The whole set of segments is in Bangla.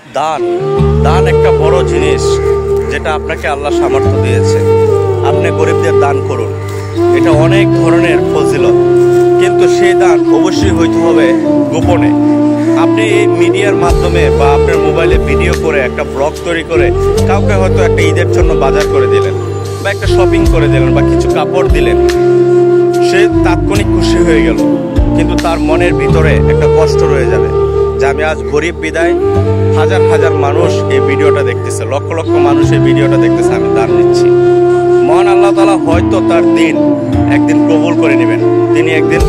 দান দান একটা বড় জিনিস, যেটা আপনাকে আল্লাহ সামর্থ্য দিয়েছে। আপনি গরিবদের দান করুন, এটা অনেক ধরনের ফজিলত, কিন্তু সেই দান অবশ্যই হইতে হবে গোপনে। আপনি এই মিডিয়ার মাধ্যমে বা আপনার মোবাইলে ভিডিও করে একটা ব্লগ তৈরি করে কাউকে হয়তো একটা ঈদের জন্য বাজার করে দিলেন, বা একটা শপিং করে দিলেন, বা কিছু কাপড় দিলেন, সে তাৎক্ষণিক খুশি হয়ে গেল, কিন্তু তার মনের ভিতরে একটা কষ্ট রয়ে যাবে যে আমি আজ গরিব বিদায় হাজার হাজার মানুষ এই ভিডিওটা দেখতেছে, লক্ষ লক্ষ মানুষ এই ভিডিওটা দেখতেছে, আমি দান নিচ্ছি। মহান আল্লাহ তাআলা হয়তো তার দিন একদিন কবুল করে নেবেন, তিনি একদিন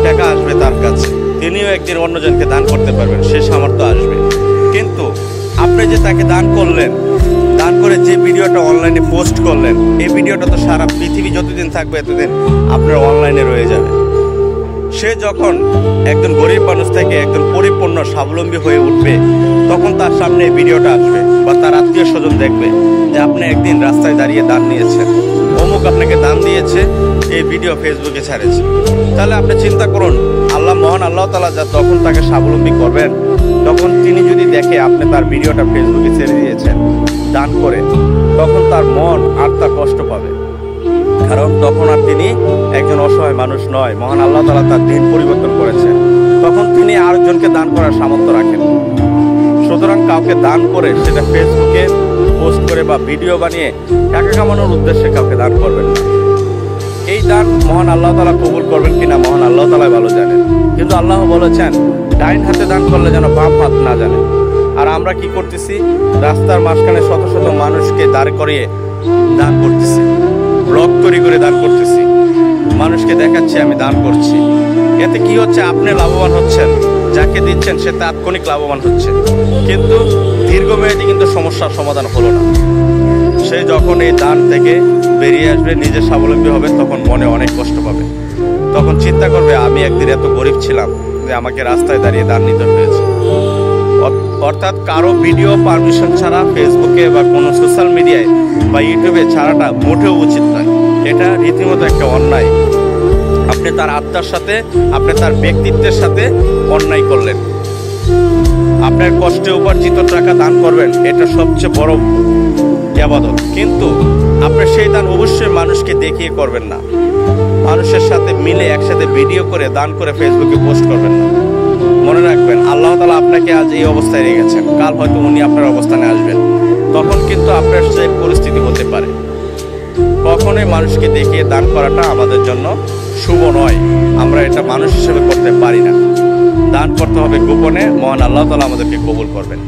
টাকা আসবে তার কাছে, তিনিও একদিন অন্যজনকে দান করতে পারবেন, সে সামর্থ্য আসবে। কিন্তু আপনি যে তাকে দান করলেন, দান করে যে ভিডিওটা অনলাইনে পোস্ট করলেন, এই ভিডিওটা তো সারা পৃথিবী যতদিন থাকবে এতদিন আপনার অনলাইনে রয়ে যাবে। সে যখন একজন গরিব মানুষ থেকে একজন পরিপূর্ণ স্বাবলম্বী হয়ে উঠবে, তখন তার সামনে এই ভিডিওটা আসবে, বা তার আত্মীয় স্বজন দেখবে যে আপনি একদিন রাস্তায় দাঁড়িয়ে দান নিয়েছেন, অমুক আপনাকে দান দিয়েছে, এই ভিডিও ফেসবুকে ছাড়েছে। তাহলে আপনি চিন্তা করুন, মহান আল্লাহ তাআলা যা তখন তাকে স্বাবলম্বী করবেন, তখন তিনি যদি দেখে আপনি তার ভিডিওটা ফেসবুকে ছেড়ে দিয়েছেন দান করে, তখন তার মন আর তার কষ্ট পাবে, কারণ তখন আর তিনি একজন অসহায় মানুষ নয়, মহান আল্লাহ তাআলা তার দিন পরিবর্তন করেছেন, তখন তিনি আরেকজনকে দান করার সামর্থ্য রাখেন। সুতরাং কাউকে দান করে সেটা ফেসবুকে পোস্ট করে বা ভিডিও বানিয়ে টাকা কামানোর উদ্দেশ্যে কাউকে দান করবেন না। এই দান মহান আল্লাহ তাআলা কবুল করবেন কিনা মহান আল্লাহ তাআলা ভালো জানেন, কিন্তু আল্লাহ বলেছেন ডাইন হাতে দান করলে যেন বাম হাত না জানে। আর আমরা কি করতেছি, রাস্তার মাঝখানে শত শত মানুষকে দাঁড় করিয়ে দান করতেছি, ব্লগ তৈরি করে দান করতেছি, মানুষকে দেখাচ্ছি আমি দান করছি। এতে কি হচ্ছে, আপনি লাভবান হচ্ছেন, যাকে দিচ্ছেন সে তাৎক্ষণিক লাভবান হচ্ছে, কিন্তু দীর্ঘমেয়াদী কিন্তু সমস্যার সমাধান হলো না। সে যখন এই দান থেকে বেরিয়ে আসবে, নিজে স্বাবলম্বী হবে, তখন মনে অনেক কষ্ট পাবে, তখন চিন্তা করবে আমি একদিন এত গরিব ছিলাম যে আমাকে রাস্তায় দাঁড়িয়ে দান নিতে হয়েছে। অর্থাৎ কারো ভিডিও পারমিশন ছাড়া ফেসবুকে বা কোনো সোশ্যাল মিডিয়ায় বা ইউটিউবে ছাড়াটা মোটেও উচিত নয়, এটা রীতিমতো একটা অন্যায়। আপনি তার আত্মার সাথে, আপনি তার ব্যক্তিত্বের সাথে অন্যায় করলেন। আপনার কষ্টে উপার্জিত টাকা দান করবেন, এটা সবচেয়ে বড় ইবাদত, কিন্তু আপনি সেই দান অবশ্যই মানুষকে দেখিয়ে করবেন না, মানুষের সাথে মিলে একসাথে ভিডিও করে দান করে ফেসবুকে পোস্ট করবেন না। মনে রাখবেন, আল্লাহ তাআলা আপনাকে আজ এই অবস্থায় রেখেছেন, কাল হয়তো উনি আপনার অবস্থানে আসবেন, তখন কিন্তু আপনার সেই পরিস্থিতি হতে পারে। কখনোই মানুষকে দেখিয়ে দান করাটা আমাদের জন্য শুভ নয়, আমরা এটা মানুষ হিসেবে করতে পারি না। দান করতে হবে গোপনে, মহান আল্লাহ তাআলা আমাদেরকে কবুল করবেন।